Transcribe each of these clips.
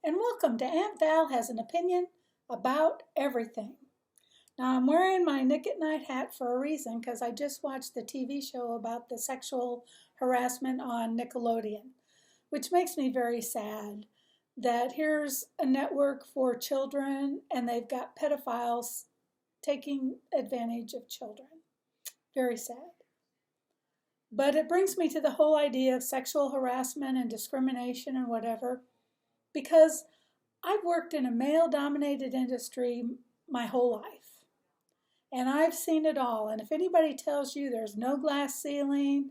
and welcome to Aunt Val Has an Opinion About Everything. Now, I'm wearing my Nick at Night hat for a reason, because I just watched the TV show about the sexual harassment on Nickelodeon, which makes me very sad that here's a network for children and they've got pedophiles taking advantage of children. Very sad. But it brings me to the whole idea of sexual harassment and discrimination and whatever, because I've worked in a male-dominated industry my whole life, and I've seen it all. And if anybody tells you there's no glass ceiling,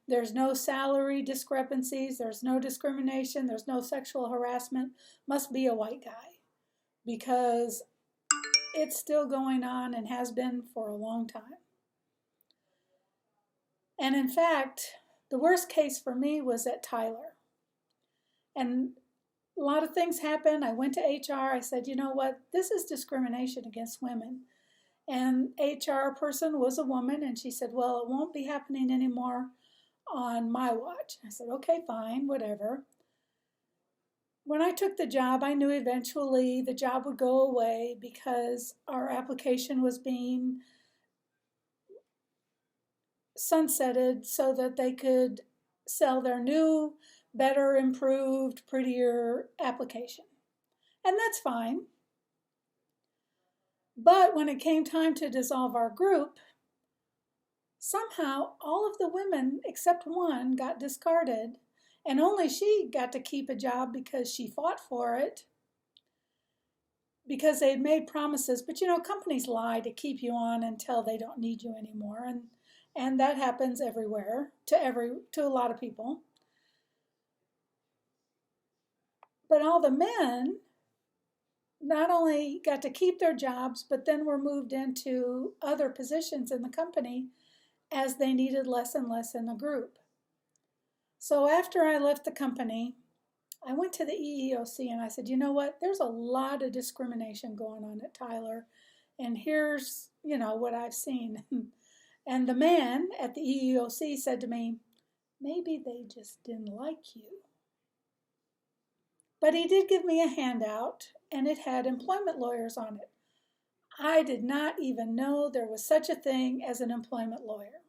there's no salary discrepancies, there's no discrimination, there's no sexual harassment, must be a white guy, because it's still going on and has been for a long time. And in fact, the worst case for me was at Tyler. And a lot of things happened. I went to HR. I said, you know what? This is discrimination against women. And HR person was a woman, and she said, well, it won't be happening anymore on my watch. I said, okay, fine, whatever. When I took the job, I knew eventually the job would go away because our application was being sunsetted so that they could sell their new, better, improved, prettier application. And that's fine. But when it came time to dissolve our group, somehow all of the women except one got discarded, and only she got to keep a job because she fought for it, because they had made promises. But you know, companies lie to keep you on until they don't need you anymore, and that happens everywhere to a lot of people. But all the men not only got to keep their jobs, but then were moved into other positions in the company as they needed less and less in the group. So after I left the company, I went to the EEOC and I said, you know what, there's a lot of discrimination going on at Tyler, and here's, you know, what I've seen. And the man at the EEOC said to me, maybe they just didn't like you. But he did give me a handout, and it had employment lawyers on it. I did not even know there was such a thing as an employment lawyer.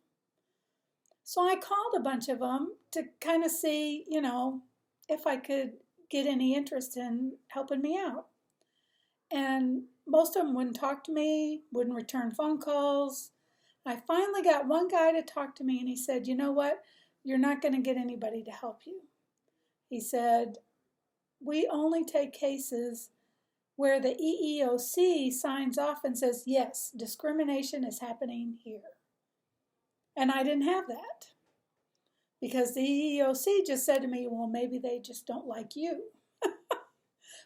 So I called a bunch of them to kind of see, you know, if I could get any interest in helping me out. And most of them wouldn't talk to me, wouldn't return phone calls. I finally got one guy to talk to me, and he said, you know what, you're not going to get anybody to help you. He said, we only take cases where the EEOC signs off and says, yes, discrimination is happening here. And I didn't have that, because the EEOC just said to me, well, maybe they just don't like you,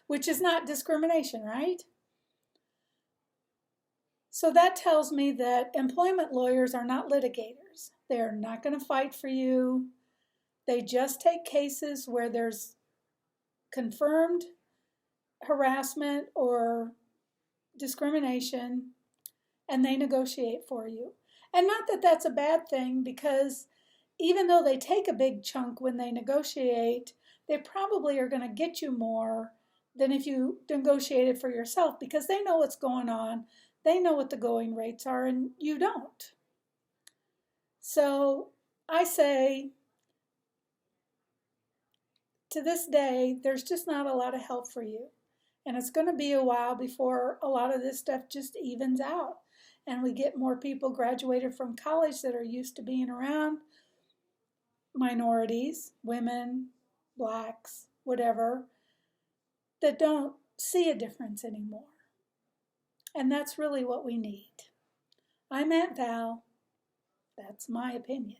which is not discrimination, right? So that tells me that employment lawyers are not litigators. They're not going to fight for you. They just take cases where there's confirmed harassment or discrimination, and they negotiate for you. And not that that's a bad thing, because even though they take a big chunk when they negotiate, they probably are going to get you more than if you negotiated for yourself, because they know what's going on. They know what the going rates are, and you don't. So I say, to this day, there's just not a lot of help for you. And it's going to be a while before a lot of this stuff just evens out, and we get more people graduated from college that are used to being around minorities, women, blacks, whatever, that don't see a difference anymore. And that's really what we need. I'm Aunt Val. That's my opinion.